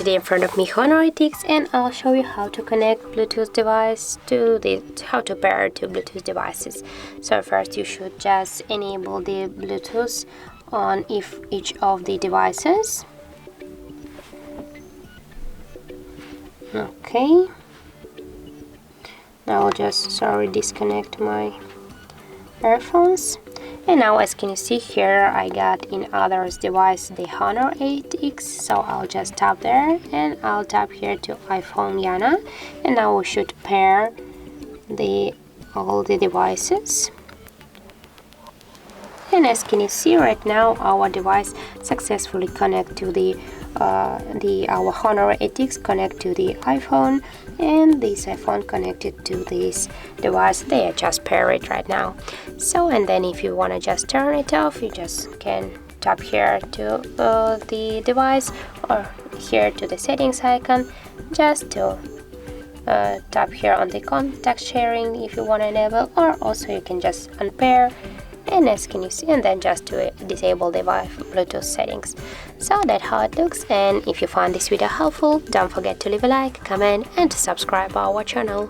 today in front of me Honor 8X, and I'll show you how to connect Bluetooth device to how to pair two Bluetooth devices. So first you should just enable the Bluetooth on each of the devices. Okay. Now I'll just disconnect my earphones. And now, as can you see here, I got in others device the Honor 8X, so I'll just tap there and I'll tap here to iPhone HUAWEI, and now we should pair all the devices. And as can you see right now, our device successfully connect to our Honor 8X connect to the iPhone, and this iPhone connected to this device. They are just paired right now. So, and then if you want to just turn it off, you just can tap here to the device, or here to the settings icon, just to tap here on the contact sharing if you want to enable, or also you can just unpair. And as can you see, and then just to disable the Bluetooth settings. So that's how it looks. And if you found this video helpful, don't forget to leave a like, comment and to subscribe our channel.